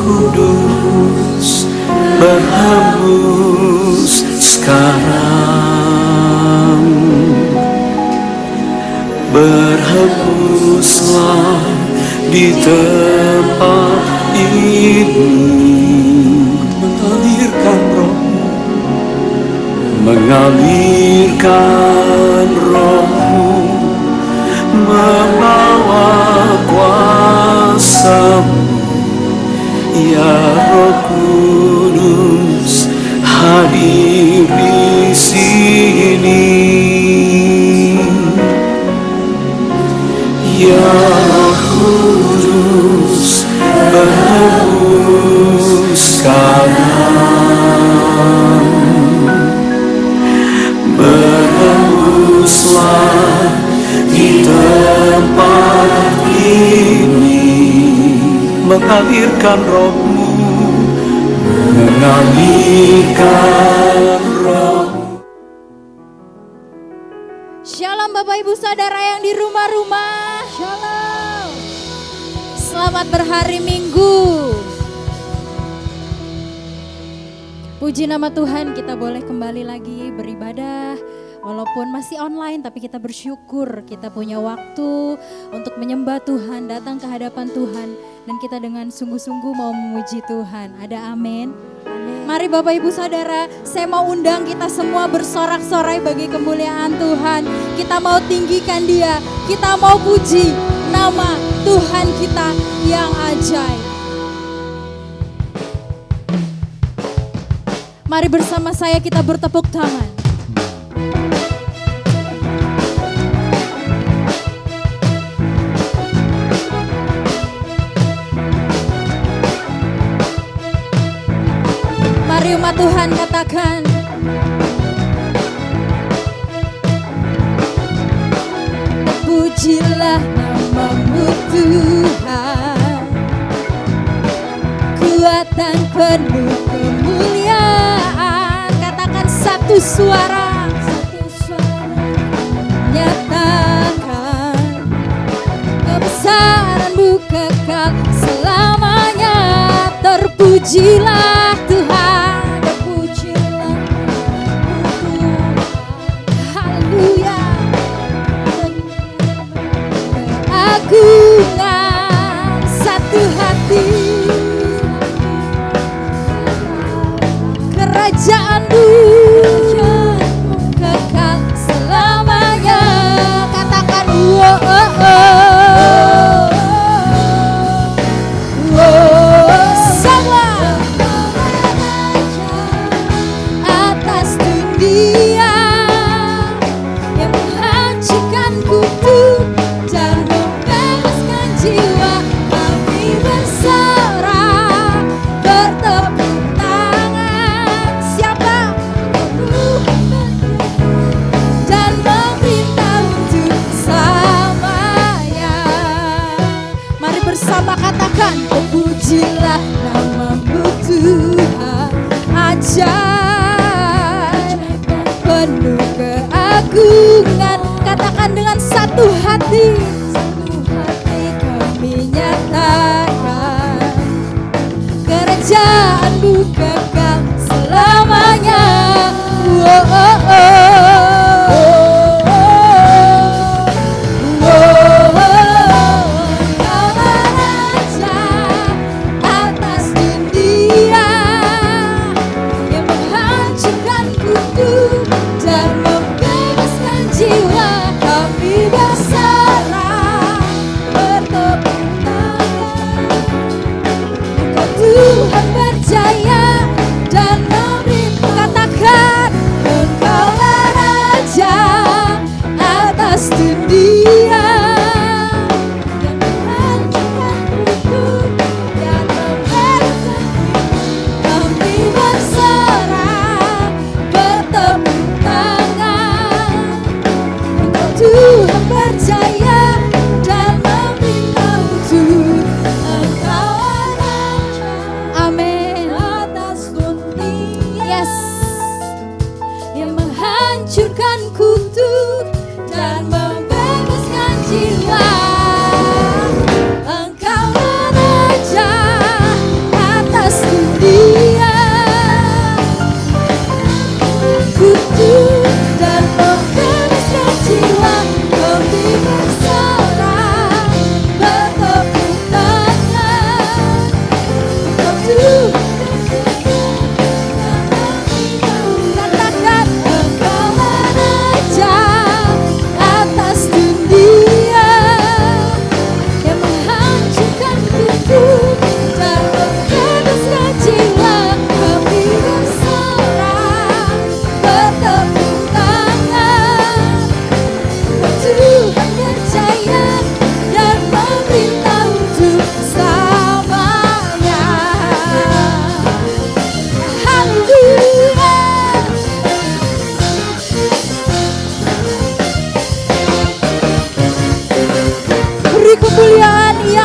Kudus berhembus sekarang, berhembuslah di tempat ini, mengalirkan roh-Mu, mengalirkan roh-Mu, membawa kuasa-Mu. Ya Roh Kudus, hadir di sini. Ya Roh Kudus, berhembus sekarang, berhembuslah di tempat ini, mengalirkan roh-Mu, mengalirkan roh-Mu. Shalom Bapak Ibu Saudara yang di rumah-rumah. Shalom. Selamat berhari Minggu. Puji nama Tuhan, kita boleh kembali lagi beribadah. Walaupun masih online, tapi kita bersyukur kita punya waktu untuk menyembah Tuhan, datang ke hadapan Tuhan. Dan kita dengan sungguh-sungguh mau memuji Tuhan. Ada amin? Mari Bapak Ibu Saudara, saya mau undang kita semua bersorak-sorai bagi kemuliaan Tuhan. Kita mau tinggikan Dia, kita mau puji nama Tuhan kita yang ajaib. Mari bersama saya kita bertepuk tangan. Mari umat Tuhan katakan, pujilah nama-Mu Tuhan, kuatan penuh kemuliaan. Katakan satu suara, nyatakan kebesaran-Mu kekal selamanya. Terpujilah Tuhan, terpujilah Tuhan, haleluya. Keagungan satu hati, kerajaan-Mu kekal selamanya. Katakan wow, atas dunia yang menghancurkan kutub dan membebaskan jiwa. Kami bersorak, bertepuk tangan. Siapa? Dan meminta untuk selamanya. Mari bersama katakan, terpujilah nama-Mu Tuhan, ajaib penuh keagungan. Katakan dengan satu hati, kami nyatakan kerajaan-Mu kekal selamanya. Atas dunia yang menghancurkan kutub dan membebaskan jiwa. Kami bersorak,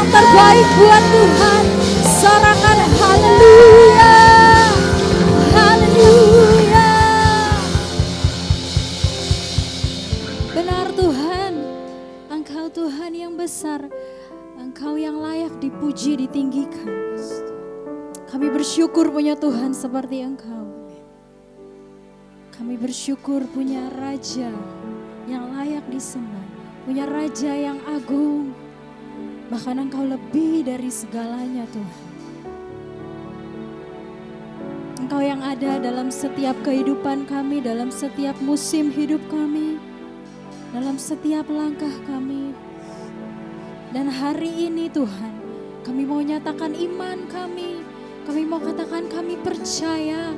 yang terbaik buat Tuhan. Sorakan haleluya, haleluya. Benar Tuhan, Engkau Tuhan yang besar, Engkau yang layak dipuji, ditinggikan. Kami bersyukur punya Tuhan seperti Engkau. Kami bersyukur punya Raja yang layak disembah, punya Raja yang agung. Bahkan Engkau lebih dari segalanya Tuhan. Engkau yang ada dalam setiap kehidupan kami, dalam setiap musim hidup kami, dalam setiap langkah kami. Dan hari ini Tuhan, kami mau nyatakan iman kami mau katakan kami percaya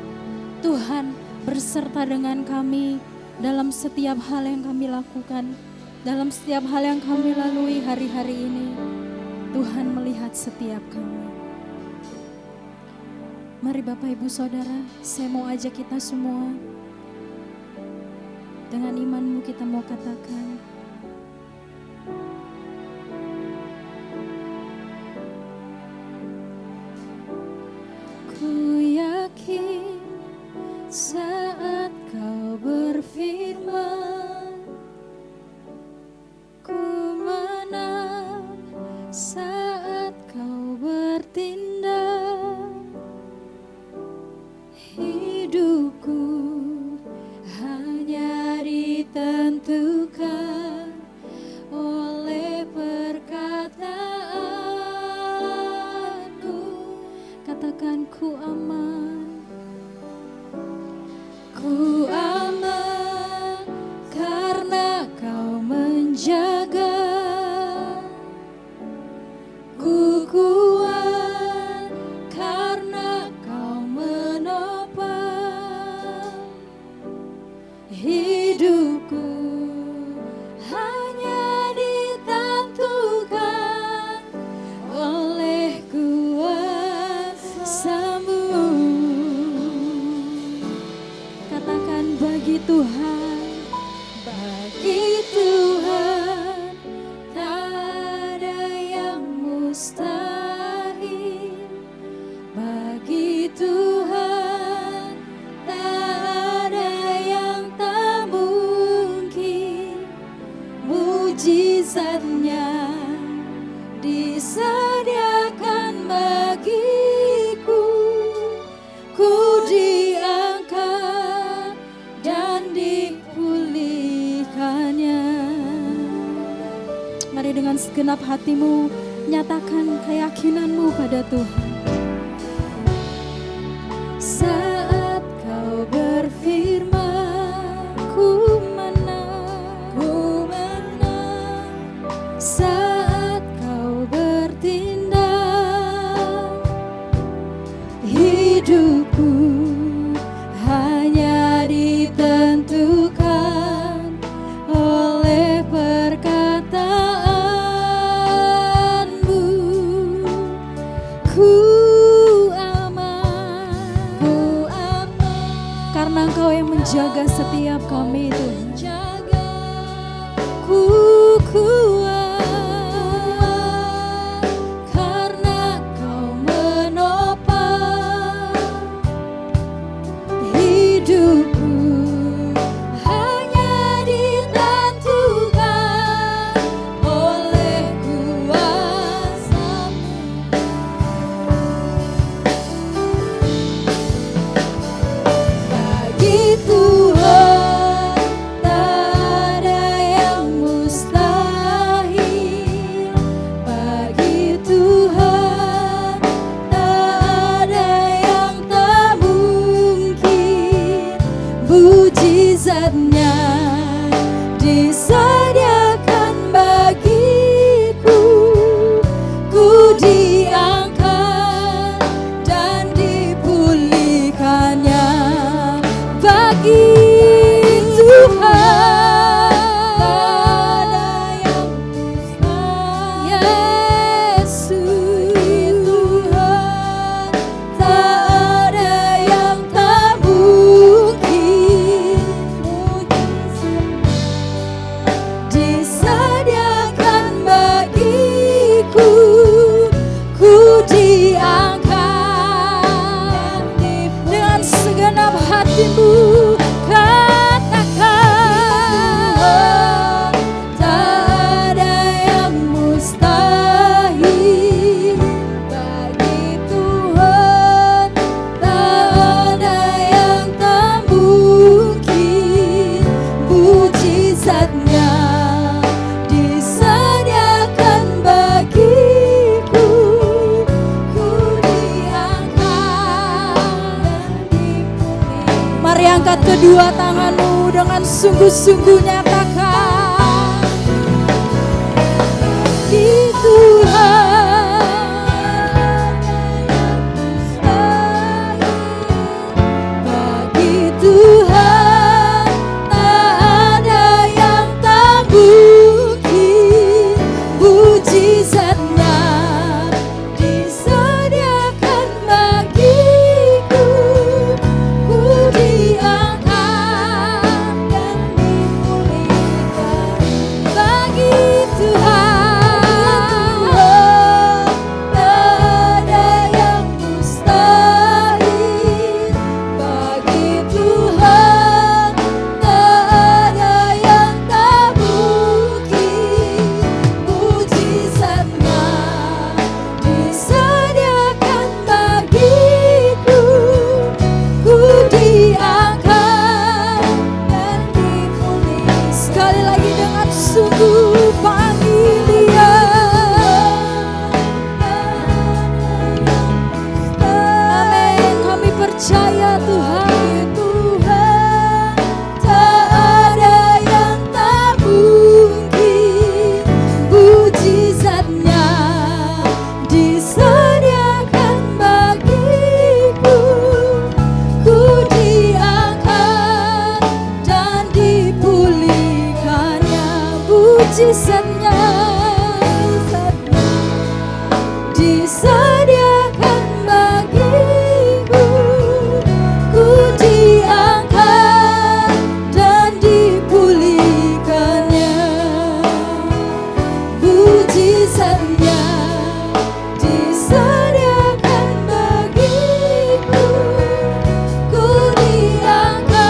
Tuhan berserta dengan kami dalam setiap hal yang kami lakukan, dalam setiap hal yang kami lalui hari-hari ini. Tuhan melihat setiap kami. Mari Bapak Ibu Saudara, saya mau ajak kita semua, dengan imanmu kita mau katakan, ku yakin saat kau berfirman, ku menang saat kau bertindak. Hidupku hanya ditentukan oleh perkataanmu. Katakan ku aman, ku aman karena kau menjaga. Ku kuat karena kau menopang. Hidupku hanya ditentukan oleh kuasa-Mu. Katakan bagi Tuhan, bagi Tuhan tak ada yang mustahil. Bagi Tuhan tak ada yang tak mungkin. Mujizatnya disediakan bagiku. Ku diangkat dan dipulihkannya. Mari dengan segenap hatimu nyatakan keyakinanmu pada Tuhan. Saat kau berfirman, ku menang, ku menang. Saat kau bertindak, hidupku hanya ditentukan oleh perkataanmu. Ku aman mustahil bagi Tuhan, tak ada yang tak mungkin. Mujizatnya disediakan bagiku, ku diangkat dan dipulihkan. Mari angkat kedua tanganmu dengan sungguh-sungguh nyatakan, di Tuhan bagi Tuhan tak ada yang tak mungkin. Mujizatnya disediakan bagiku, ku diangkat dan dipulihkan. Bagi Tuhan tak ada yang mustahil, bagi Tuhan tak ada yang tak mungkin. Mujizatnya disediakan bagiku, ku diangkat dan dipulihkan. Sekali lagi dengan sungguh panggil Dia. Amin. Kami percaya Tuhan, Tuhan tak ada yang tak mungkin. Mujizatnya disediakan bagiku, ku diangkat dan dipulihkannya. Mujizatnya disediakan bagiku, ku diangkat dan dipulihkannya. Mujizatnya disediakan bagiku, ku diangkat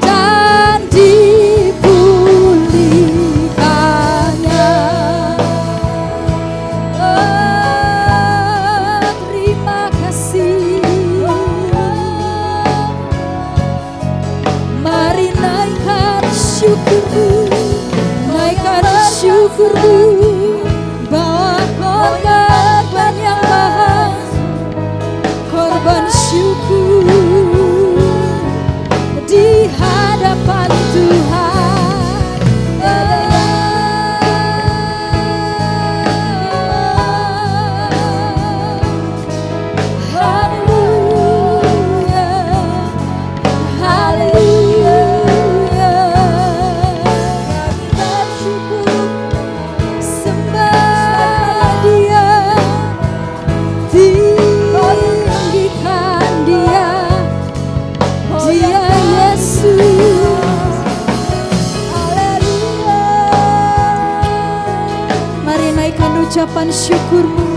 dan dipulihkannya. Oh, terima kasih. Mari naikkan syukurmu, naikkan syukurmu, bawa korban yang mahal, korban syukur di hadapan Tuhan. Haleluya, haleluya. Kami bersyukur, sembah Dia, tinggikan Dia, Dia Yesus. Haleluya. Mari naikkan ucapan syukurmu.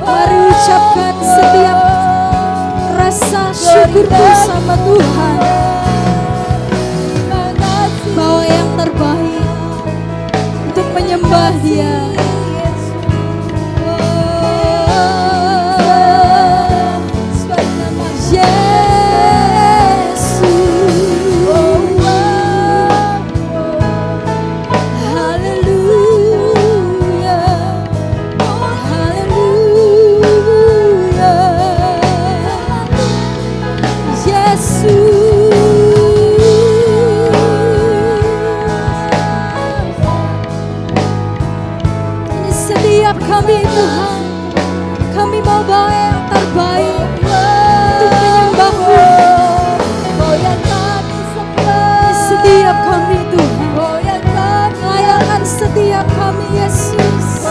Mari ucapkan setiap rasa syukurmu sama Tuhan. Bawa yang terbaik untuk menyembah Dia. Haleluya, haleluya, Ini setiap kami Tuhan, kami mau bawa yang terbaik untuk menyembah-Mu. Setiap kami Tuhan, layakkan setiap kami Yesus.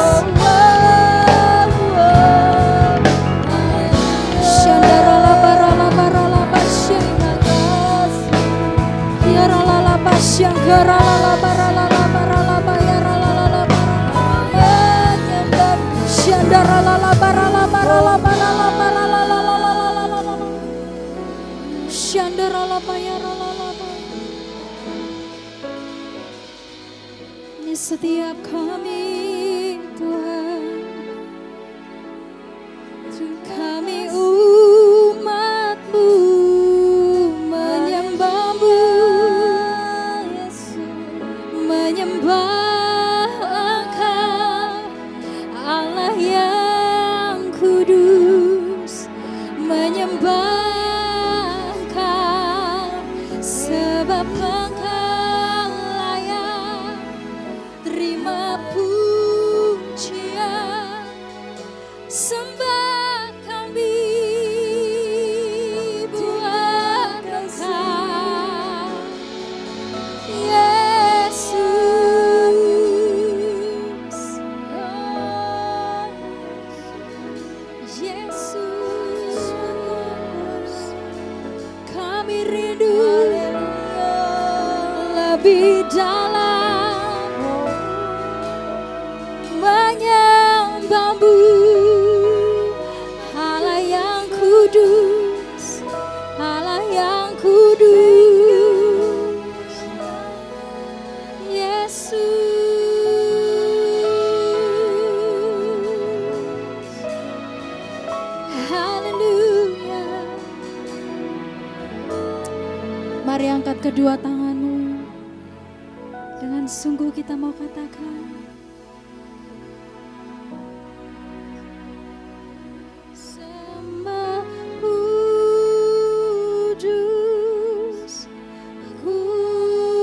setiap kami Tuhan, kami umat-Mu menyembah-Mu, menyembah Engkau Allah yang kudus, menyembah Engkau sebab Engkau layak terima pujian sembah kami buat Engkau Yesus. Yesus, kami rindu lebih dalam menyembah-Mu, Allah yang kudus, Allah yang kudus, Yesus. Haleluya. Mari angkat kedua tanganmu. Dengan sungguh kita mau katakan, Sembah kudus, kudus,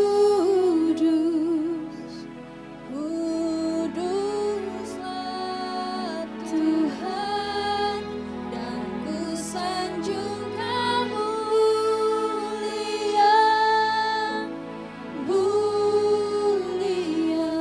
kuduslah Tuhan, dan ku sanjung Kamu mulia, mulia.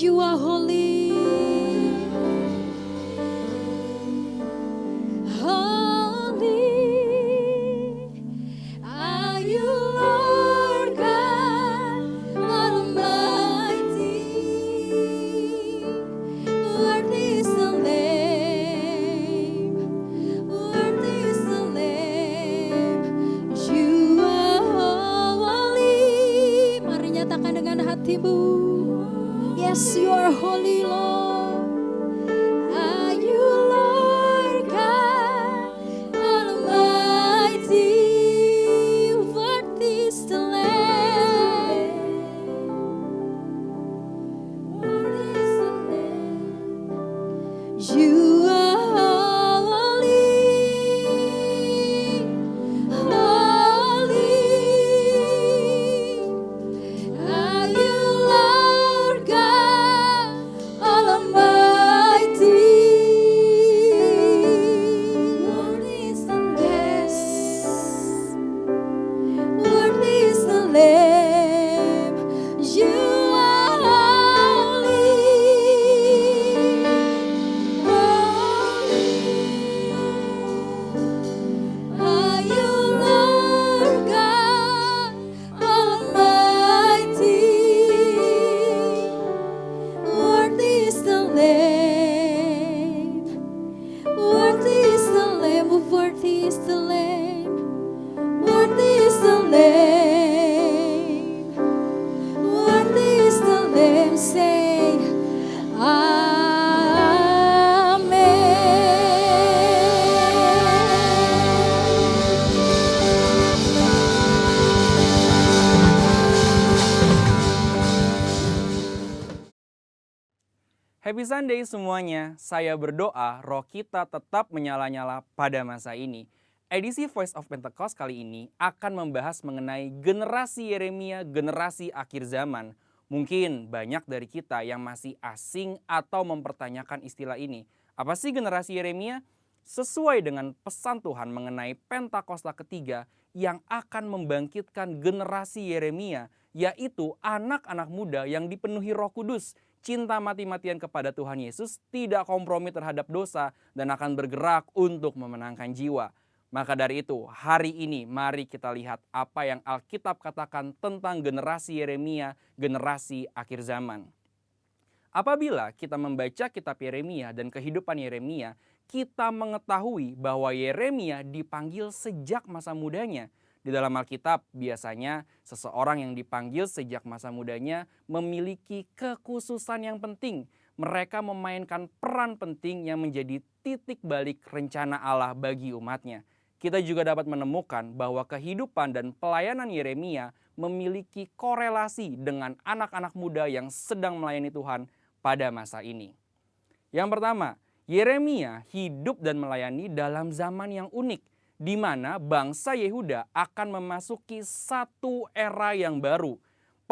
You are holy. Holy are you, Lord God Almighty. Worthy is the Lamb. Worthy is the Lamb. You are holy. Mari nyatakan dengan hatimu. Yes, you are holy, Lord. Are you, Lord God Almighty? Worthy is the Lamb. Worthy is the Lamb. You are holy. Holy are you, Lord God Almighty. Worthy is the Lamb. Worthy is the Lamb. You are holy. Are you, Lord God Almighty? Worthy is the Lamb. Worthy is the Lamb. Worthy is the Lamb. Worthy is the Lamb. Worthy is the Lamb. Say, Happy Sunday semuanya, saya berdoa roh kita tetap menyala-nyala pada masa ini. Edisi Voice of Pentecost kali ini akan membahas mengenai generasi Yeremia, generasi akhir zaman. Mungkin banyak dari kita yang masih asing atau mempertanyakan istilah ini. Apa sih generasi Yeremia? Sesuai dengan pesan Tuhan mengenai Pentakosta ketiga yang akan membangkitkan generasi Yeremia, yaitu anak-anak muda yang dipenuhi Roh Kudus, cinta mati-matian kepada Tuhan Yesus, tidak kompromi terhadap dosa, dan akan bergerak untuk memenangkan jiwa. Maka dari itu, hari ini mari kita lihat apa yang Alkitab katakan tentang generasi Yeremia, generasi akhir zaman. Apabila kita membaca kitab Yeremia dan kehidupan Yeremia, kita mengetahui bahwa Yeremia dipanggil sejak masa mudanya. Di dalam Alkitab biasanya seseorang yang dipanggil sejak masa mudanya memiliki kekhususan yang penting. Mereka memainkan peran penting yang menjadi titik balik rencana Allah bagi umatnya. Kita juga dapat menemukan bahwa kehidupan dan pelayanan Yeremia memiliki korelasi dengan anak-anak muda yang sedang melayani Tuhan pada masa ini. Yang pertama, Yeremia hidup dan melayani dalam zaman yang unik, di mana bangsa Yehuda akan memasuki satu era yang baru.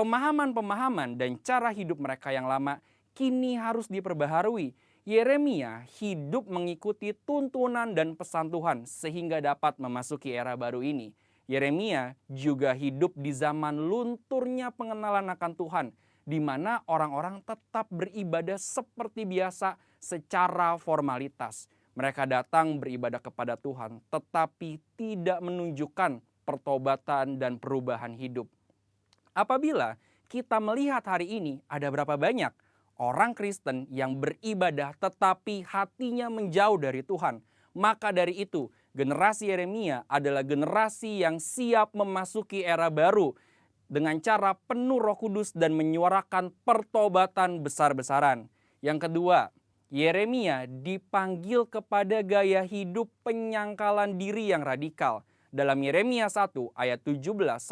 Pemahaman-pemahaman dan cara hidup mereka yang lama kini harus diperbaharui. Yeremia hidup mengikuti tuntunan dan pesan Tuhan sehingga dapat memasuki era baru ini. Yeremia juga hidup di zaman lunturnya pengenalan akan Tuhan, di mana orang-orang tetap beribadah seperti biasa secara formalitas. Mereka datang beribadah kepada Tuhan, tetapi tidak menunjukkan pertobatan dan perubahan hidup. Apabila kita melihat hari ini, ada berapa banyak orang Kristen yang beribadah tetapi hatinya menjauh dari Tuhan. Maka dari itu, generasi Yeremia adalah generasi yang siap memasuki era baru dengan cara penuh Roh Kudus dan menyuarakan pertobatan besar-besaran. Yang kedua, Yeremia dipanggil kepada gaya hidup penyangkalan diri yang radikal. Dalam Yeremia 1 ayat 17-18,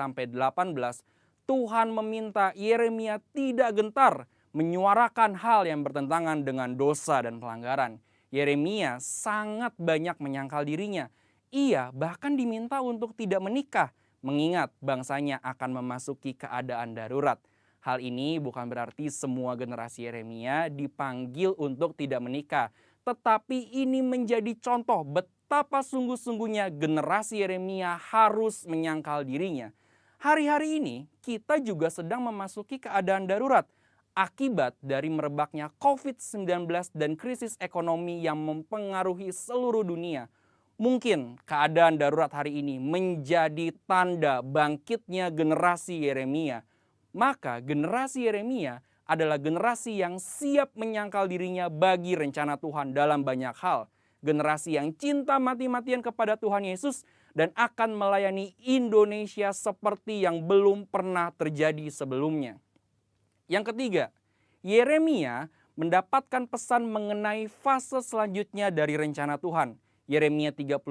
Tuhan meminta Yeremia tidak gentar menyuarakan hal yang bertentangan dengan dosa dan pelanggaran. Yeremia sangat banyak menyangkal dirinya. Ia bahkan diminta untuk tidak menikah, mengingat bangsanya akan memasuki keadaan darurat. Hal ini bukan berarti semua generasi Yeremia dipanggil untuk tidak menikah. Tetapi ini menjadi contoh betapa sungguh-sungguhnya generasi Yeremia harus menyangkal dirinya. Hari-hari ini kita juga sedang memasuki keadaan darurat. akibat dari merebaknya COVID-19 dan krisis ekonomi yang mempengaruhi seluruh dunia. Mungkin keadaan darurat hari ini menjadi tanda bangkitnya generasi Yeremia. Maka generasi Yeremia adalah generasi yang siap menyangkal dirinya bagi rencana Tuhan dalam banyak hal. Generasi yang cinta mati-matian kepada Tuhan Yesus dan akan melayani Indonesia seperti yang belum pernah terjadi sebelumnya. Yang ketiga, Yeremia mendapatkan pesan mengenai fase selanjutnya dari rencana Tuhan. Yeremia 31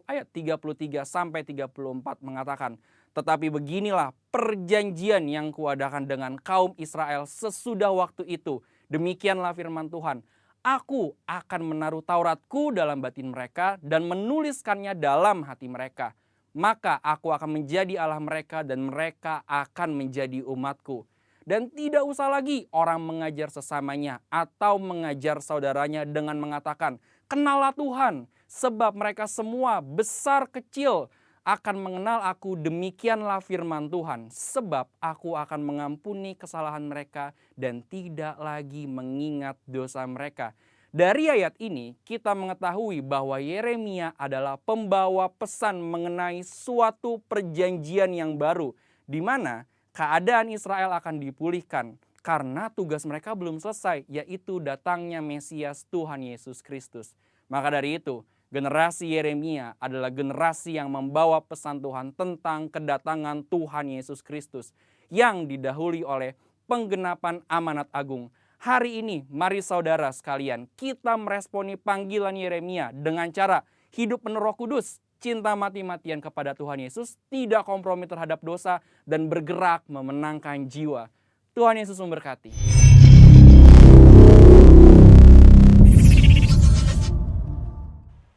ayat 33 sampai 34 mengatakan, "Tetapi beginilah perjanjian yang kuadakan dengan kaum Israel sesudah waktu itu. Demikianlah firman Tuhan. Aku akan menaruh Tauratku dalam batin mereka dan menuliskannya dalam hati mereka. Maka aku akan menjadi Allah mereka dan mereka akan menjadi umatku. Dan tidak usah lagi orang mengajar sesamanya atau mengajar saudaranya dengan mengatakan, 'Kenallah Tuhan,' sebab mereka semua besar kecil akan mengenal aku, demikianlah firman Tuhan. Sebab aku akan mengampuni kesalahan mereka dan tidak lagi mengingat dosa mereka." Dari ayat ini kita mengetahui bahwa Yeremia adalah pembawa pesan mengenai suatu perjanjian yang baru, di mana keadaan Israel akan dipulihkan karena tugas mereka belum selesai, yaitu datangnya Mesias Tuhan Yesus Kristus. Maka dari itu, generasi Yeremia adalah generasi yang membawa pesan Tuhan tentang kedatangan Tuhan Yesus Kristus yang didahului oleh penggenapan amanat agung. Hari ini, mari saudara sekalian, kita meresponi panggilan Yeremia dengan cara hidup penuh Roh Kudus, cinta mati-matian kepada Tuhan Yesus, tidak kompromi terhadap dosa, dan bergerak memenangkan jiwa. Tuhan Yesus memberkati.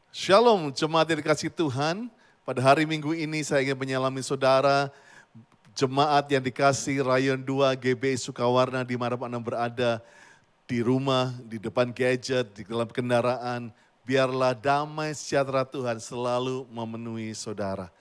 Shalom, jemaat yang dikasih Tuhan. Pada hari Minggu ini saya ingin menyalami saudara, jemaat yang dikasih Rayon 2 GBI Sukawarna dimanapun Anda berada, di rumah, di depan gadget, di dalam kendaraan. Biarlah damai sejahtera Tuhan selalu memenuhi saudara.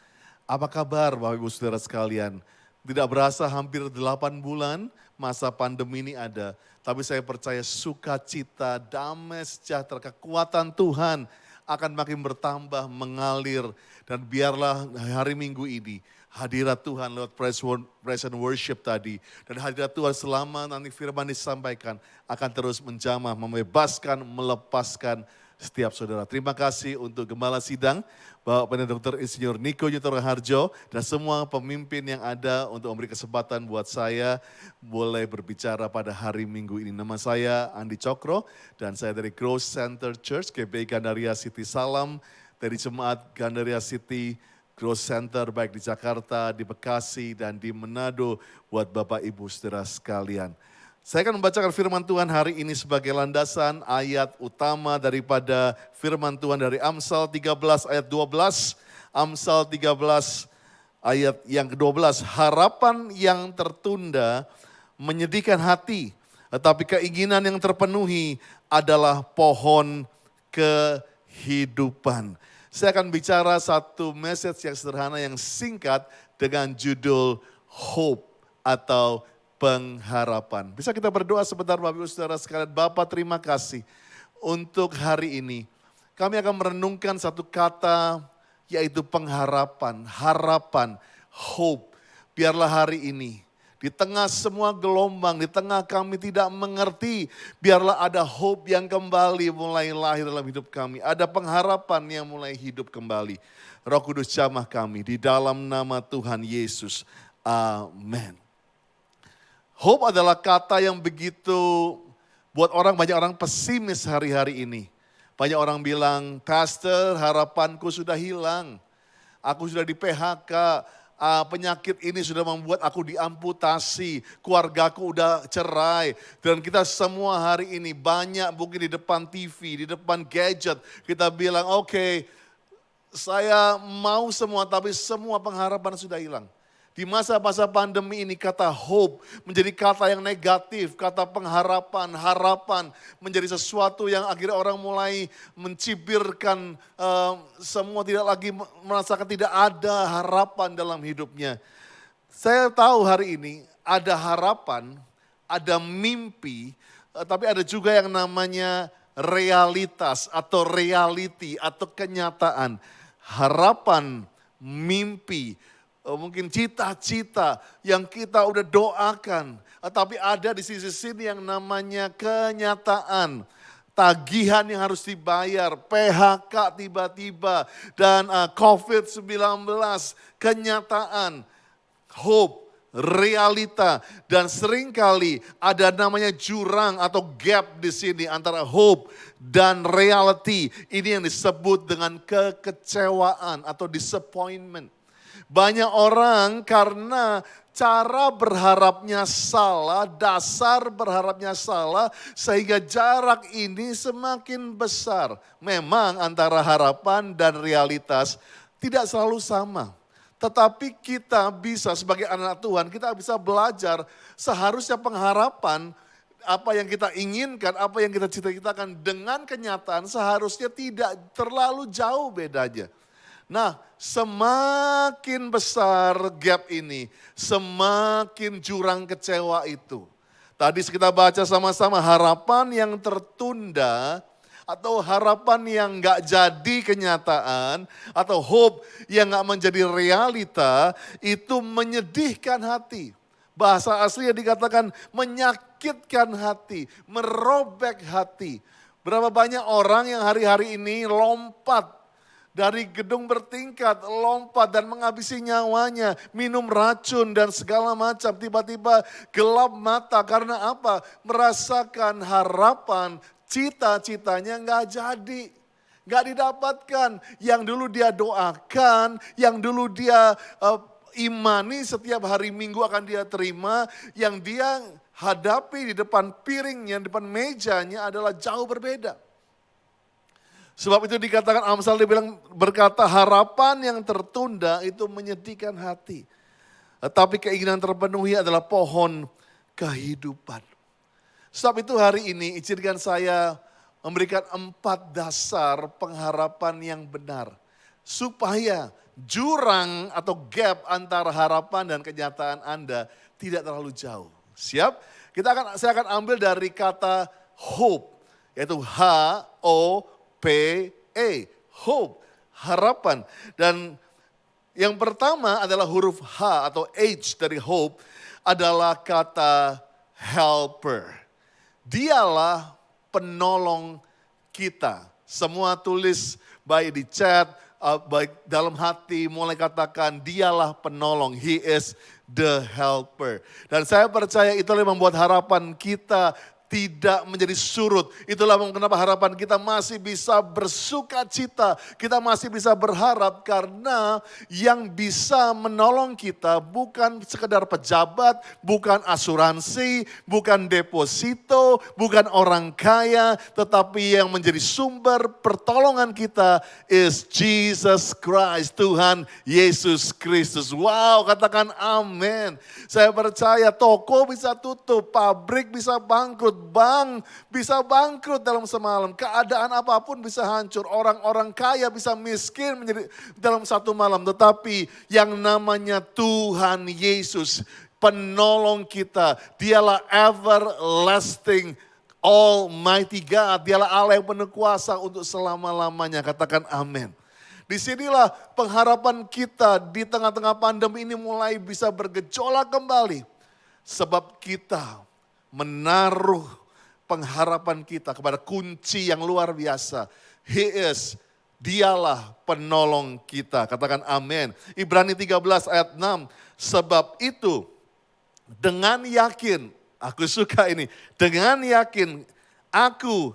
Apa kabar Bapak Ibu Saudara sekalian? Tidak berasa hampir 8 bulan masa pandemi ini ada. Tapi saya percaya sukacita, damai sejahtera, kekuatan Tuhan akan makin bertambah, mengalir. Dan biarlah hari Minggu ini hadirat Tuhan lewat praise and worship tadi. Dan hadirat Tuhan selama nanti firman disampaikan akan terus menjamah, membebaskan, melepaskan setiap saudara. Terima kasih untuk Gembala Sidang, Bapak Pendeta Dr. Insinyur Niko Yuto Raharjo, dan semua pemimpin yang ada untuk memberi kesempatan buat saya boleh berbicara pada hari Minggu ini. Nama saya Andi Cokro, dan saya dari Growth Center Church, GBI Gandaria City. Salam dari Jemaat Gandaria City Growth Center, baik di Jakarta, di Bekasi, dan di Manado, buat Bapak Ibu Saudara sekalian. Saya akan membacakan firman Tuhan hari ini sebagai landasan ayat utama daripada firman Tuhan dari Amsal 13 ayat 12. Amsal 13 ayat yang ke-12. Harapan yang tertunda menyedihkan hati, tetapi keinginan yang terpenuhi adalah pohon kehidupan. Saya akan bicara satu message yang sederhana, yang singkat dengan judul Hope atau pengharapan. Bisa kita berdoa sebentar Bapak Ibu Saudara sekalian. Bapa, terima kasih untuk hari ini. Kami akan merenungkan satu kata, yaitu pengharapan, harapan, hope. Biarlah hari ini, di tengah semua gelombang, di tengah kami tidak mengerti, biarlah ada hope yang kembali mulai lahir dalam hidup kami. Ada pengharapan yang mulai hidup kembali. Roh Kudus jamah kami di dalam nama Tuhan Yesus. Amin. Hope adalah kata yang begitu buat banyak orang pesimis hari-hari ini. Banyak orang bilang, "Pastor, harapanku sudah hilang. Aku sudah di PHK, penyakit ini sudah membuat aku diamputasi, keluargaku udah cerai." Dan kita semua hari ini banyak mungkin di depan TV, di depan gadget, kita bilang, "Oke, saya mau semua, tapi semua pengharapan sudah hilang." Di masa-masa pandemi ini kata hope menjadi kata yang negatif, kata pengharapan, harapan menjadi sesuatu yang akhirnya orang mulai mencibirkan, semua tidak lagi merasakan tidak ada harapan dalam hidupnya. Saya tahu hari ini ada harapan ada mimpi, tapi ada juga yang namanya realitas atau reality atau kenyataan. Harapan, mimpi, mungkin cita-cita yang kita udah doakan. Tapi ada di sisi sini yang namanya kenyataan. Tagihan yang harus dibayar, PHK tiba-tiba, dan COVID-19, kenyataan, hope, realita, dan seringkali ada namanya jurang atau gap di sini antara hope dan reality. Ini yang disebut dengan kekecewaan atau disappointment. Banyak orang karena cara berharapnya salah, dasar berharapnya salah, sehingga jarak ini semakin besar. Memang antara harapan dan realitas tidak selalu sama. Tetapi kita bisa sebagai anak Tuhan, kita bisa belajar seharusnya pengharapan, apa yang kita inginkan, apa yang kita cita-citakan dengan kenyataan seharusnya tidak terlalu jauh bedanya. Nah, semakin besar gap ini, semakin jurang kecewa itu. Tadi kita baca sama-sama harapan yang tertunda atau harapan yang gak jadi kenyataan atau hope yang gak menjadi realita itu menyedihkan hati. Bahasa aslinya dikatakan menyakitkan hati, merobek hati. Berapa banyak orang yang hari-hari ini lompat dari gedung bertingkat, lompat dan menghabisi nyawanya, minum racun dan segala macam. Tiba-tiba gelap mata karena apa? Merasakan harapan, cita-citanya nggak jadi. Nggak didapatkan. Yang dulu dia doakan, yang dulu dia imani setiap hari Minggu akan dia terima. Yang dia hadapi di depan piringnya, di depan mejanya adalah jauh berbeda. Sebab itu dikatakan Amsal dibilang berkata harapan yang tertunda itu menyedihkan hati. Tetapi keinginan terpenuhi adalah pohon kehidupan. Sebab itu hari ini izinkan saya memberikan 4 dasar pengharapan yang benar. Supaya jurang atau gap antara harapan dan kenyataan Anda tidak terlalu jauh. Siap? Saya akan ambil dari kata hope. Yaitu H-O-P-E, hope, harapan. Dan yang pertama adalah huruf H atau H dari hope adalah kata helper. Dialah penolong kita. Semua tulis baik di chat, baik dalam hati mulai katakan dialah penolong. He is the helper. Dan saya percaya itulah yang membuat harapan kita tidak menjadi surut. Itulah kenapa harapan kita masih bisa bersuka cita. Kita masih bisa berharap karena yang bisa menolong kita bukan sekedar pejabat, bukan asuransi, bukan deposito, bukan orang kaya. Tetapi yang menjadi sumber pertolongan kita is Jesus Christ, Tuhan Yesus Kristus. Wow, katakan amin. Saya percaya toko bisa tutup, pabrik bisa bangkrut, bank bisa bangkrut dalam semalam. Keadaan apapun bisa hancur. Orang-orang kaya bisa miskin menjadi dalam satu malam. Tetapi yang namanya Tuhan Yesus, penolong kita. Dialah everlasting Almighty God. Dialah Allah yang penuh kuasa untuk selama-lamanya. Katakan amin. Disinilah pengharapan kita di tengah-tengah pandemi ini mulai bisa bergejolak kembali. Sebab kita menaruh pengharapan kita kepada kunci yang luar biasa. Dialah penolong kita. Katakan amin. Ibrani 13 ayat 6. Sebab itu dengan yakin, aku suka ini. Dengan yakin aku,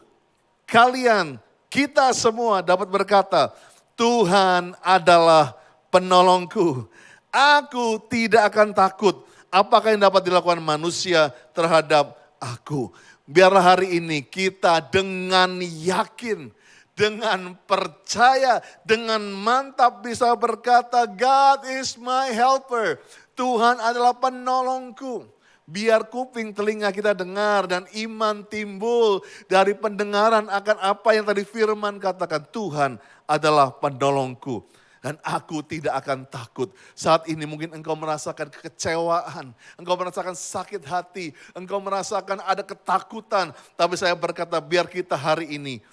kalian, kita semua dapat berkata, Tuhan adalah penolongku. Aku tidak akan takut. Apakah yang dapat dilakukan manusia terhadap aku? Biarlah hari ini kita dengan yakin, dengan percaya, dengan mantap bisa berkata, God is my helper. Tuhan adalah penolongku. Biar kuping telinga kita dengar dan iman timbul dari pendengaran akan apa yang tadi firman katakan. Tuhan adalah penolongku. Dan aku tidak akan takut. Saat ini mungkin engkau merasakan kekecewaan. Engkau merasakan sakit hati. Engkau merasakan ada ketakutan. Tapi saya berkata biar kita hari ini.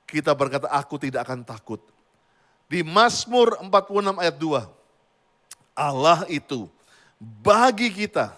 Kita berkata aku tidak akan takut. Di Mazmur 46 ayat 2. Allah itu bagi kita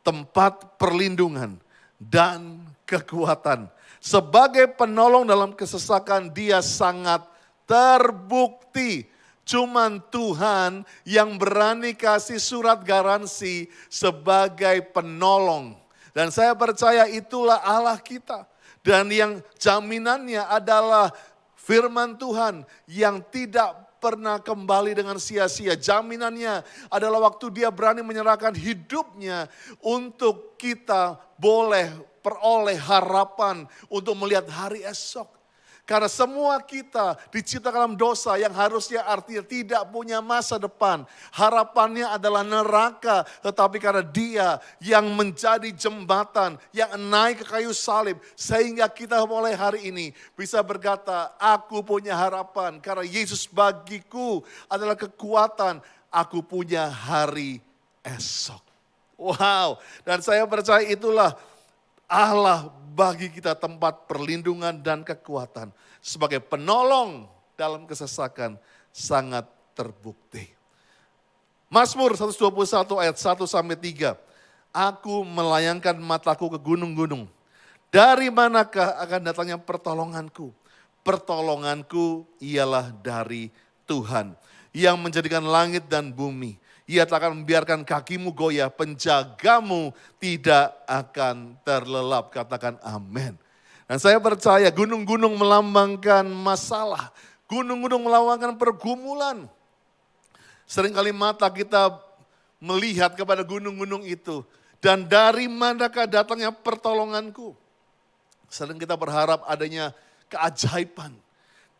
tempat perlindungan dan kekuatan. Sebagai penolong dalam kesesakan dia sangat terbukti. Cuman Tuhan yang berani kasih surat garansi sebagai penolong. Dan saya percaya itulah Allah kita. Dan yang jaminannya adalah firman Tuhan yang tidak pernah kembali dengan sia-sia. Jaminannya adalah waktu dia berani menyerahkan hidupnya untuk kita boleh peroleh harapan untuk melihat hari esok. Karena semua kita diciptakan dalam dosa yang harusnya artinya tidak punya masa depan. Harapannya adalah neraka. Tetapi karena dia yang menjadi jembatan, yang naik ke kayu salib. Sehingga kita mulai hari ini bisa berkata, aku punya harapan. Karena Yesus bagiku adalah kekuatan. Aku punya hari esok. Wow, dan saya percaya itulah Allah bagi kita tempat perlindungan dan kekuatan. Sebagai penolong dalam kesesakan sangat terbukti. Mazmur 121 ayat 1 sampai 3. Aku melayangkan mataku ke gunung-gunung. Dari manakah akan datangnya pertolonganku? Pertolonganku ialah dari Tuhan. Yang menjadikan langit dan bumi. Ia tak akan membiarkan kakimu goyah, penjagamu tidak akan terlelap. Katakan amin. Dan saya percaya gunung-gunung melambangkan masalah. Gunung-gunung melambangkan pergumulan. Seringkali mata kita melihat kepada gunung-gunung itu. Dan dari manakah datangnya pertolonganku? Sering kita berharap adanya keajaiban.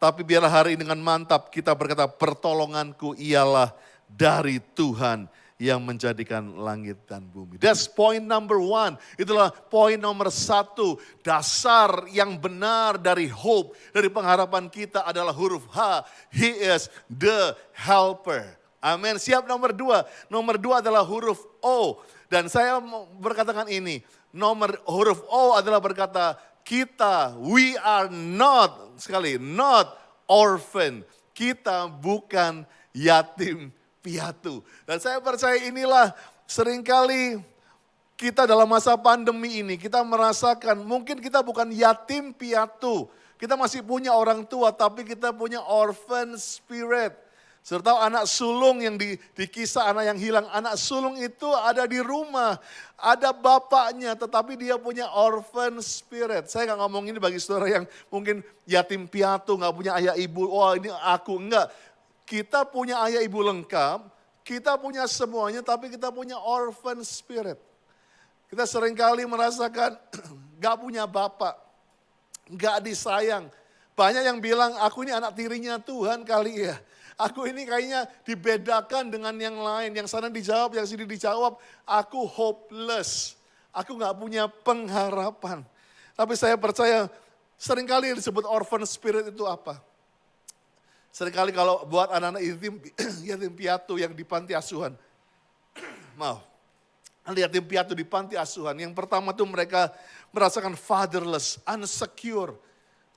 Tapi biarlah hari ini dengan mantap kita berkata pertolonganku ialah dari Tuhan yang menjadikan langit dan bumi. That's point number 1. Itulah poin nomor 1. Dasar yang benar dari hope, dari pengharapan kita adalah huruf H. He is the helper. Amin. Siap nomor 2. Nomor 2 adalah huruf O. Dan saya berkatakan ini. Huruf O adalah berkata kita, we are not, sekali, not orphan. Kita bukan yatim piatu. Dan saya percaya inilah seringkali kita dalam masa pandemi ini, kita merasakan mungkin kita bukan yatim piatu. Kita masih punya orang tua, tapi kita punya orphan spirit. Serta anak sulung yang di kisah anak yang hilang. Anak sulung itu ada di rumah, ada bapaknya, tetapi dia punya orphan spirit. Saya gak ngomong ini bagi saudara yang mungkin yatim piatu, gak punya ayah ibu. Wah ini aku, enggak. Kita punya ayah ibu lengkap, kita punya semuanya, tapi kita punya orphan spirit. Kita seringkali merasakan gak punya bapak, gak disayang. Banyak yang bilang aku ini anak tirinya Tuhan kali ya. Aku ini kayaknya dibedakan dengan yang lain, yang sana dijawab, yang sini dijawab. Aku hopeless, aku gak punya pengharapan. Tapi saya percaya seringkali yang disebut orphan spirit itu apa? Seringkali kalau buat anak-anak yatim piatu yang di panti asuhan. Yatim piatu di panti asuhan. Yang pertama tuh mereka merasakan fatherless, insecure,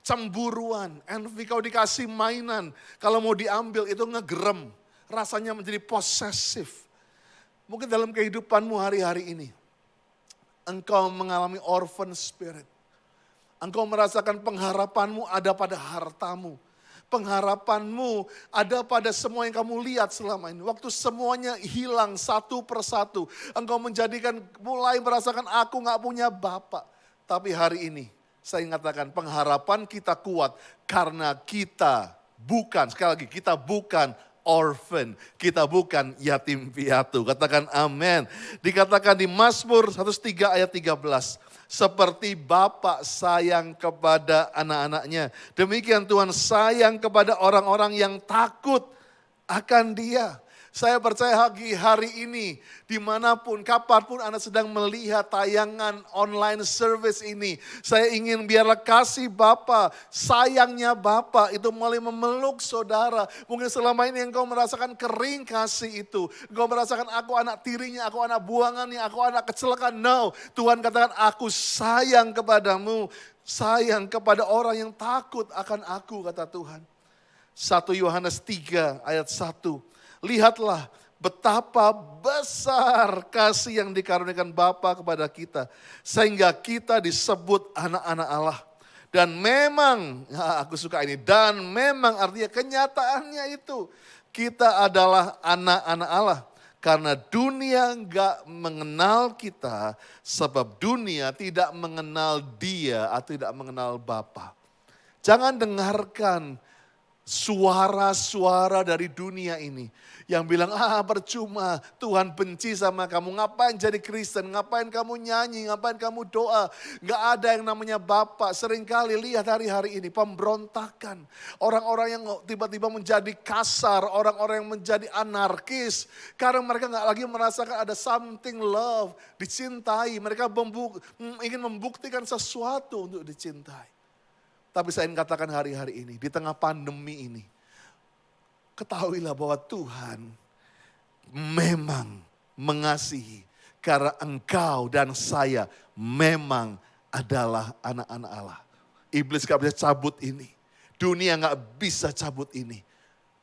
cemburuan, envy. Kalau dikasih mainan, kalau mau diambil itu ngegerem. Rasanya menjadi possessive. Mungkin dalam kehidupanmu hari-hari ini, engkau mengalami orphan spirit. Engkau merasakan pengharapanmu ada pada hartamu. Pengharapanmu ada pada semua yang kamu lihat selama ini. Waktu semuanya hilang satu persatu. Engkau mulai merasakan aku gak punya bapak. Tapi hari ini saya mengatakan pengharapan kita kuat. Karena kita bukan, sekali lagi kita bukan orphan. Kita bukan yatim piatu. Katakan amin. Dikatakan di Mazmur 103 ayat 13. Seperti Bapa sayang kepada anak-anaknya. Demikian Tuhan sayang kepada orang-orang yang takut akan Dia. Saya percaya hari ini, dimanapun, kapanpun Anda sedang melihat tayangan online service ini. Saya ingin biarlah kasih Bapa, sayangnya Bapa itu mulai memeluk saudara. Mungkin selama ini engkau merasakan kering kasih itu. Engkau merasakan aku anak tirinya, aku anak buangannya, aku anak kecelakaan. No, Tuhan katakan aku sayang kepadamu. Sayang kepada orang yang takut akan aku, kata Tuhan. 1 Yohanes 3 ayat 1. Lihatlah betapa besar kasih yang dikaruniakan Bapa kepada kita. Sehingga kita disebut anak-anak Allah. Dan memang, aku suka ini, dan memang artinya kenyataannya itu. Kita adalah anak-anak Allah. Karena dunia enggak mengenal kita, sebab dunia tidak mengenal Dia atau tidak mengenal Bapa. Jangan dengarkan suara-suara dari dunia ini yang bilang, percuma, Tuhan benci sama kamu, ngapain jadi Kristen, ngapain kamu nyanyi, ngapain kamu doa, gak ada yang namanya Bapa. Seringkali lihat hari-hari ini pemberontakan, orang-orang yang tiba-tiba menjadi kasar, orang-orang yang menjadi anarkis, karena mereka gak lagi merasakan ada something love, dicintai, mereka ingin membuktikan sesuatu untuk dicintai. Tapi saya ingin katakan hari-hari ini, di tengah pandemi ini, ketahuilah bahwa Tuhan memang mengasihi. Karena engkau dan saya memang adalah anak-anak Allah. Iblis gak bisa cabut ini. Dunia gak bisa cabut ini.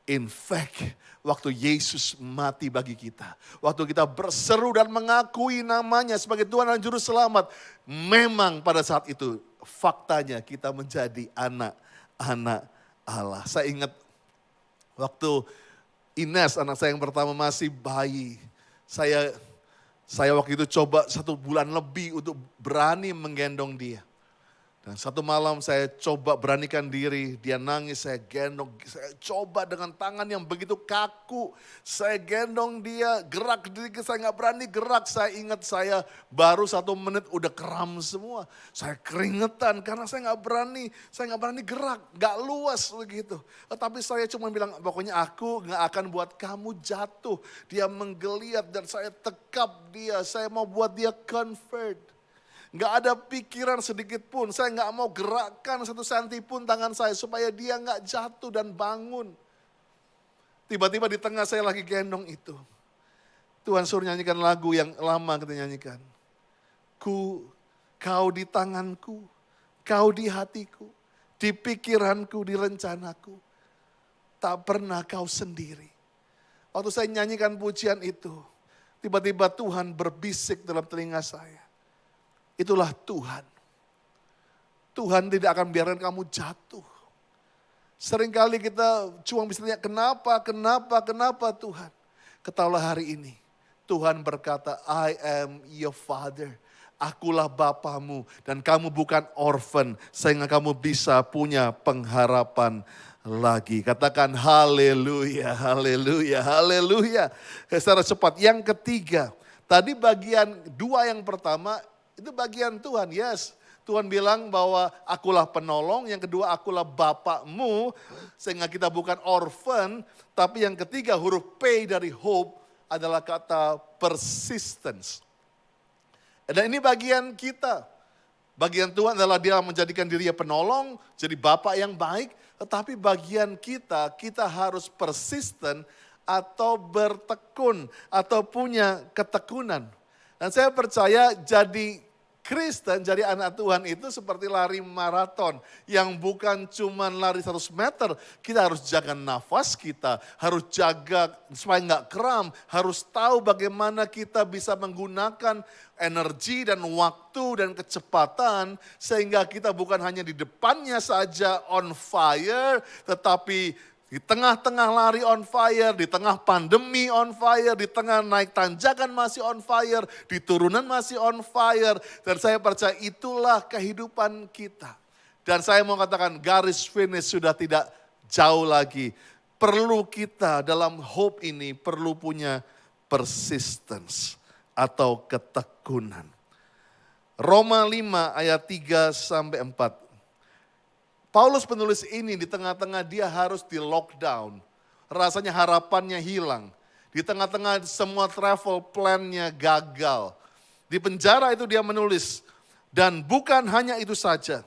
In fact, waktu Yesus mati bagi kita. Waktu kita berseru dan mengakui namanya sebagai Tuhan dan Juru Selamat. Memang pada saat itu faktanya kita menjadi anak-anak Allah. Saya ingat waktu Ines, anak saya yang pertama masih bayi. Saya waktu itu coba 1 bulan lebih untuk berani menggendong dia. Dan satu malam saya coba beranikan diri, dia nangis, saya gendong. Saya coba dengan tangan yang begitu kaku, saya gendong dia, gerak dikit, saya gak berani gerak. Saya ingat saya baru 1 menit udah kram semua. Saya keringetan karena saya gak berani gerak, gak luas begitu. Tetapi saya cuma bilang, pokoknya aku gak akan buat kamu jatuh. Dia menggeliat dan saya tekap dia, saya mau buat dia convert. Gak ada pikiran sedikit pun, saya gak mau gerakkan 1 senti pun tangan saya supaya dia gak jatuh dan bangun. Tiba-tiba di tengah saya lagi gendong itu. Tuhan suruh nyanyikan lagu yang lama kita nyanyikan. Kau di tanganku, kau di hatiku, di pikiranku, di rencanaku. Tak pernah kau sendiri. Waktu saya nyanyikan pujian itu, tiba-tiba Tuhan berbisik dalam telinga saya. Itulah Tuhan. Tuhan tidak akan biarkan kamu jatuh. Seringkali kita cuma bisa tanya, kenapa Tuhan? Ketahuilah hari ini, Tuhan berkata, I am your father. Akulah bapamu dan kamu bukan orphan. Sehingga kamu bisa punya pengharapan lagi. Katakan haleluya, haleluya, haleluya. Secara cepat, yang ketiga. Tadi bagian 2 yang pertama, itu bagian Tuhan, yes. Tuhan bilang bahwa akulah penolong, yang kedua akulah Bapakmu, sehingga kita bukan orphan. Tapi yang ketiga huruf P dari hope adalah kata persistence. Dan ini bagian kita. Bagian Tuhan adalah dia menjadikan dirinya penolong, jadi Bapak yang baik. Tetapi bagian kita harus persisten atau bertekun atau punya ketekunan. Dan saya percaya jadi Kristen, jadi anak Tuhan itu seperti lari maraton. Yang bukan cuma lari 100 meter. Kita harus jaga nafas kita. Harus jaga supaya nggak kram. Harus tahu bagaimana kita bisa menggunakan energi dan waktu dan kecepatan. Sehingga kita bukan hanya di depannya saja on fire. Tetapi di tengah-tengah lari on fire, di tengah pandemi on fire, di tengah naik tanjakan masih on fire, di turunan masih on fire. Dan saya percaya itulah kehidupan kita. Dan saya mau katakan garis finish sudah tidak jauh lagi. Perlu kita dalam hope ini perlu punya persistence atau ketekunan. Roma 5 ayat 3 sampai 4. Paulus penulis ini di tengah-tengah dia harus di lockdown. Rasanya harapannya hilang. Di tengah-tengah semua travel plan-nya gagal. Di penjara itu dia menulis, dan bukan hanya itu saja.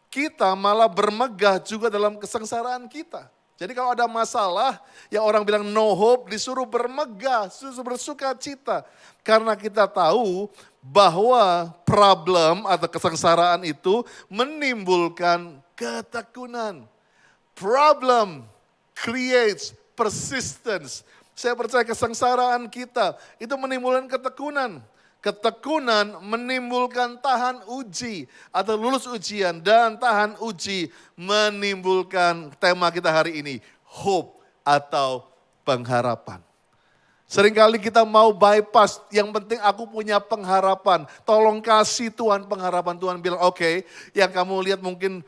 Kita malah bermegah juga dalam kesengsaraan kita. Jadi kalau ada masalah, yang orang bilang no hope, disuruh bermegah, disuruh bersuka cita. Karena kita tahu bahwa problem atau kesengsaraan itu menimbulkan ketekunan. Problem creates persistence. Saya percaya kesengsaraan kita itu menimbulkan ketekunan. Ketekunan menimbulkan tahan uji atau lulus ujian, dan tahan uji menimbulkan tema kita hari ini, hope atau pengharapan. Seringkali kita mau bypass, yang penting aku punya pengharapan. Tolong kasih Tuhan pengharapan. Tuhan bilang oke, yang kamu lihat mungkin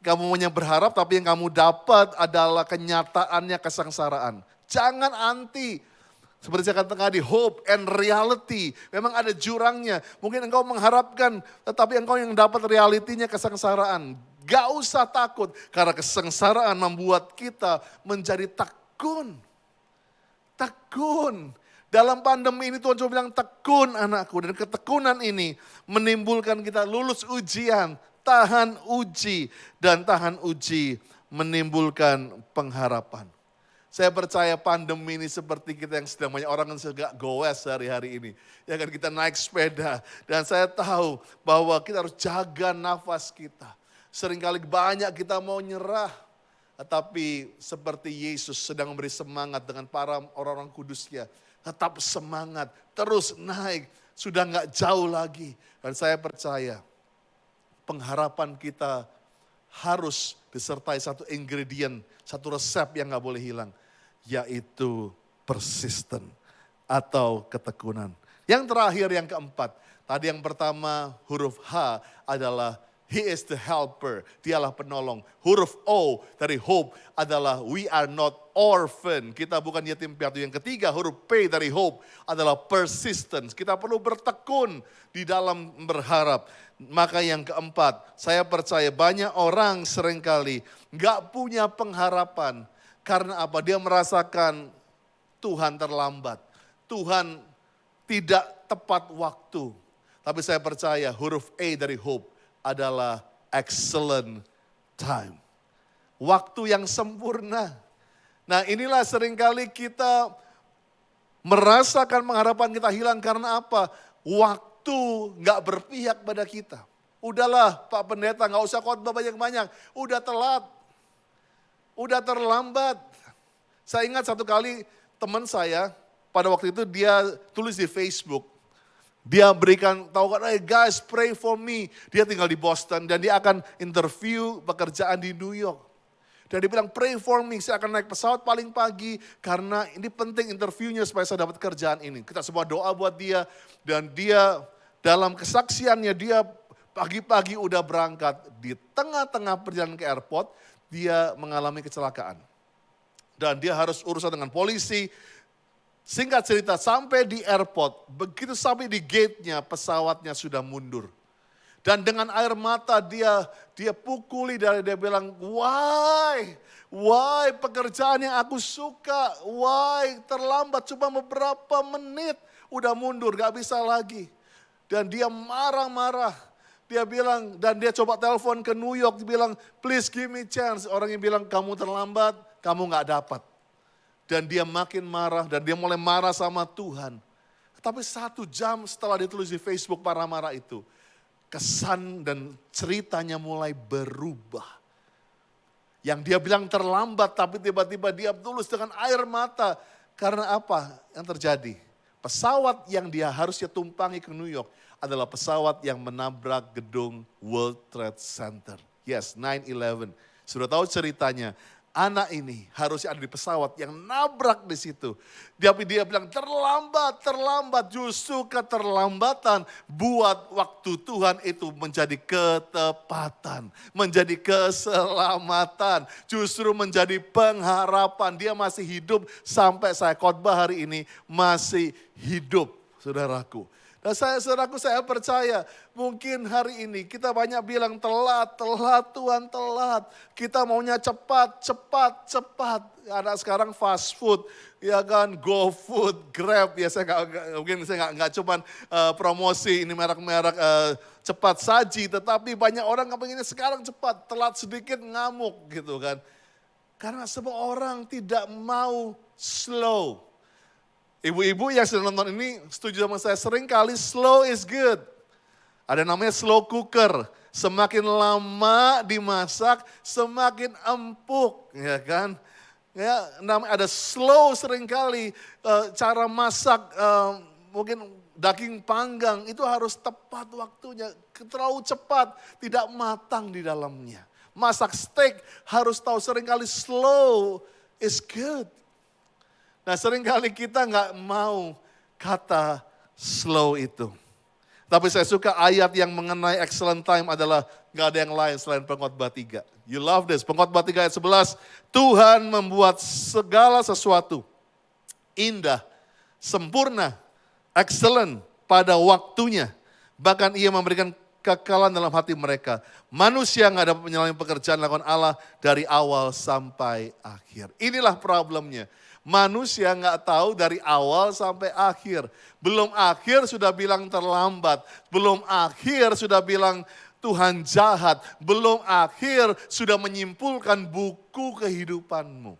kamu hanya berharap, tapi yang kamu dapat adalah kenyataannya kesengsaraan. Jangan anti. Seperti saya katakan tadi, hope and reality. Memang ada jurangnya. Mungkin engkau mengharapkan, tetapi engkau yang dapat realitinya kesengsaraan. Gak usah takut, karena kesengsaraan membuat kita menjadi tekun. Tekun. Dalam pandemi ini Tuhan cuma bilang tekun anakku. Dan ketekunan ini menimbulkan kita lulus ujian, tahan uji. Dan tahan uji menimbulkan pengharapan. Saya percaya pandemi ini seperti kita yang sedang banyak orang yang segak goes hari-hari ini. Ya kan, kita naik sepeda. Dan saya tahu bahwa kita harus jaga nafas kita. Seringkali banyak kita mau nyerah. Tetapi seperti Yesus sedang memberi semangat dengan para orang-orang kudusnya. Tetap semangat, terus naik. Sudah gak jauh lagi. Dan saya percaya pengharapan kita harus disertai satu ingredient, satu resep yang gak boleh hilang. Yaitu persisten atau ketekunan. Yang terakhir, yang keempat. Tadi yang pertama huruf H adalah He is the helper, dialah penolong. Huruf O dari hope adalah we are not orphan, kita bukan yatim piatu. Yang ketiga huruf P dari hope adalah persistence, kita perlu bertekun di dalam berharap. Maka yang keempat, saya percaya banyak orang seringkali gak punya pengharapan. Karena apa? Dia merasakan Tuhan terlambat, Tuhan tidak tepat waktu. Tapi saya percaya huruf A dari hope adalah excellent time. Waktu yang sempurna. Nah inilah seringkali kita merasakan pengharapan kita hilang karena apa? Waktu gak berpihak pada kita. Udahlah Pak Pendeta, gak usah khotbah banyak-banyak. Udah telat. Udah terlambat. Saya ingat satu kali teman saya, pada waktu itu dia tulis di Facebook. Dia berikan, tahu kan, hey guys pray for me. Dia tinggal di Boston dan dia akan interview pekerjaan di New York. Dan dia bilang pray for me, saya akan naik pesawat paling pagi. Karena ini penting interviewnya supaya saya dapat kerjaan ini. Kita semua doa buat dia. Dan dia dalam kesaksiannya dia pagi-pagi udah berangkat. Di tengah-tengah perjalanan ke airport, dia mengalami kecelakaan. Dan dia harus urusan dengan polisi. Singkat cerita, sampai di airport, begitu sampai di gate-nya, pesawatnya sudah mundur. Dan dengan air mata dia pukuli, dia bilang, why pekerjaan yang aku suka, why terlambat cuma beberapa menit, udah mundur, gak bisa lagi. Dan dia marah-marah. Dia bilang, dan dia coba telepon ke New York, dia bilang, please give me chance. Orang yang bilang, kamu terlambat, kamu gak dapat. Dan dia makin marah, dan dia mulai marah sama Tuhan. Tapi 1 jam setelah dia tulis di Facebook marah-marah itu, kesan dan ceritanya mulai berubah. Yang dia bilang terlambat, tapi tiba-tiba dia tulis dengan air mata. Karena apa yang terjadi? Pesawat yang dia harusnya tumpangi ke New York adalah pesawat yang menabrak gedung World Trade Center. Yes, 9/11. Sudah tahu ceritanya. Anak ini harusnya ada di pesawat yang nabrak di situ. Tapi dia bilang terlambat. Justru keterlambatan buat waktu Tuhan itu menjadi ketepatan. Menjadi keselamatan. Justru menjadi pengharapan. Dia masih hidup sampai saya khotbah hari ini masih hidup, saudaraku. Dan saudaraku, saya percaya mungkin hari ini kita banyak bilang telat Tuhan telat. Kita maunya cepat. Ada sekarang fast food, ya kan, GoFood, Grab. Ya mungkin saya nggak cuman promosi ini merek-merek cepat saji, tetapi banyak orang pengennya sekarang cepat, telat sedikit ngamuk gitu kan. Karena semua orang tidak mau slow. Ibu-ibu yang sudah nonton ini setuju sama saya, sering kali slow is good. Ada namanya slow cooker. Semakin lama dimasak, semakin empuk, ya kan? Ya, ada slow seringkali cara masak mungkin daging panggang itu harus tepat waktunya. Terlalu cepat, tidak matang di dalamnya. Masak steak harus tahu seringkali slow is good. Nah seringkali kita nggak mau kata slow itu. Tapi saya suka ayat yang mengenai excellent time adalah nggak ada yang lain selain Pengkhotbah 3. You love this. Pengkhotbah 3 ayat 11. Tuhan membuat segala sesuatu indah, sempurna, excellent pada waktunya. Bahkan ia memberikan kekekalan dalam hati mereka. Manusia nggak dapat menyelami pekerjaan lakukan Allah dari awal sampai akhir. Inilah problemnya. Manusia nggak tahu dari awal sampai akhir. Belum akhir sudah bilang terlambat. Belum akhir sudah bilang Tuhan jahat. Belum akhir sudah menyimpulkan buku kehidupanmu.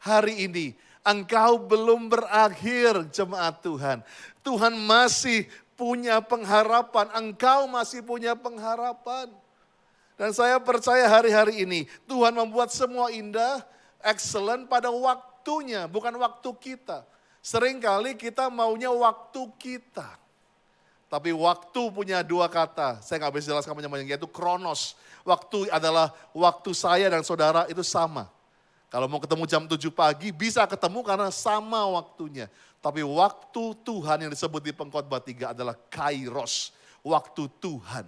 Hari ini engkau belum berakhir, jemaat Tuhan. Tuhan masih punya pengharapan. Engkau masih punya pengharapan. Dan saya percaya hari-hari ini Tuhan membuat semua indah, excellent pada waktunya, bukan waktu kita. Seringkali kita maunya waktu kita. Tapi waktu punya dua kata, saya nggak bisa jelaskan banyak-banyak, yaitu kronos. Waktu adalah waktu saya dan saudara itu sama. Kalau mau ketemu jam 7 pagi bisa ketemu karena sama waktunya. Tapi waktu Tuhan yang disebut di Pengkhotbah 3 adalah kairos, waktu Tuhan.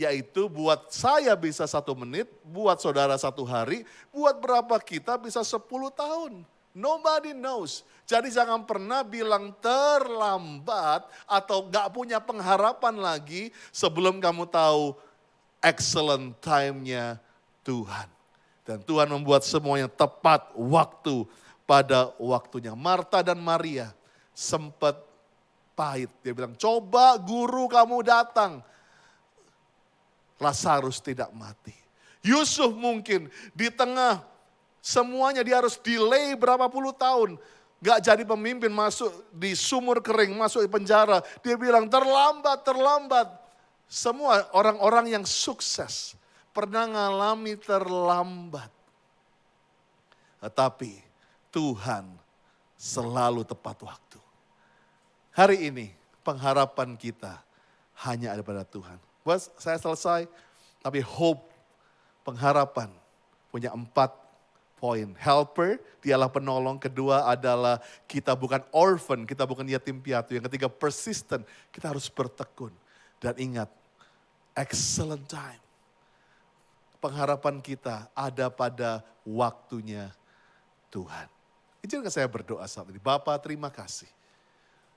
Yaitu buat saya bisa 1 menit, buat saudara 1 hari, buat berapa kita bisa 10 tahun. Nobody knows. Jadi jangan pernah bilang terlambat atau gak punya pengharapan lagi sebelum kamu tahu excellent time-nya Tuhan. Dan Tuhan membuat semuanya tepat waktu pada waktunya. Marta dan Maria sempat pahit. Dia bilang, coba guru kamu datang. Lazarus tidak mati. Yusuf mungkin di tengah semuanya dia harus delay berapa puluh tahun. Gak jadi pemimpin, masuk di sumur kering, masuk di penjara. Dia bilang terlambat. Semua orang-orang yang sukses pernah ngalami terlambat. Tetapi Tuhan selalu tepat waktu. Hari ini pengharapan kita hanya ada pada Tuhan. Buat saya selesai, tapi hope, pengharapan punya 4 poin. Helper, dialah penolong. Kedua adalah kita bukan orphan, kita bukan yatim piatu. Yang ketiga persistent, kita harus bertekun. Dan ingat, excellent time. Pengharapan kita ada pada waktunya Tuhan. Izinkan saya berdoa saat ini. Bapa, terima kasih.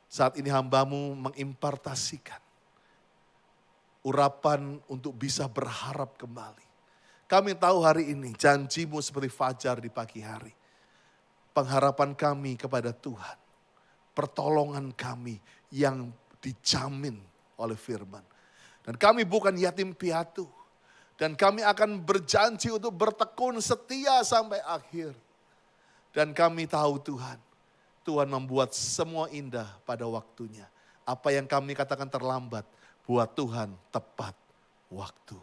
Saat ini hambamu mengimpartasikan urapan untuk bisa berharap kembali. Kami tahu hari ini janjimu seperti fajar di pagi hari. Pengharapan kami kepada Tuhan. Pertolongan kami yang dijamin oleh firman. Dan kami bukan yatim piatu. Dan kami akan berjanji untuk bertekun setia sampai akhir. Dan kami tahu Tuhan, Tuhan membuat semua indah pada waktunya. Apa yang kami katakan terlambat, buat Tuhan tepat waktu.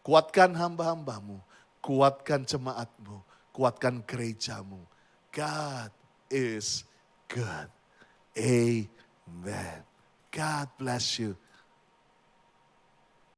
Kuatkan hamba-hambamu, kuatkan jemaatmu, kuatkan gerejamu. God is good. Amen. God bless you.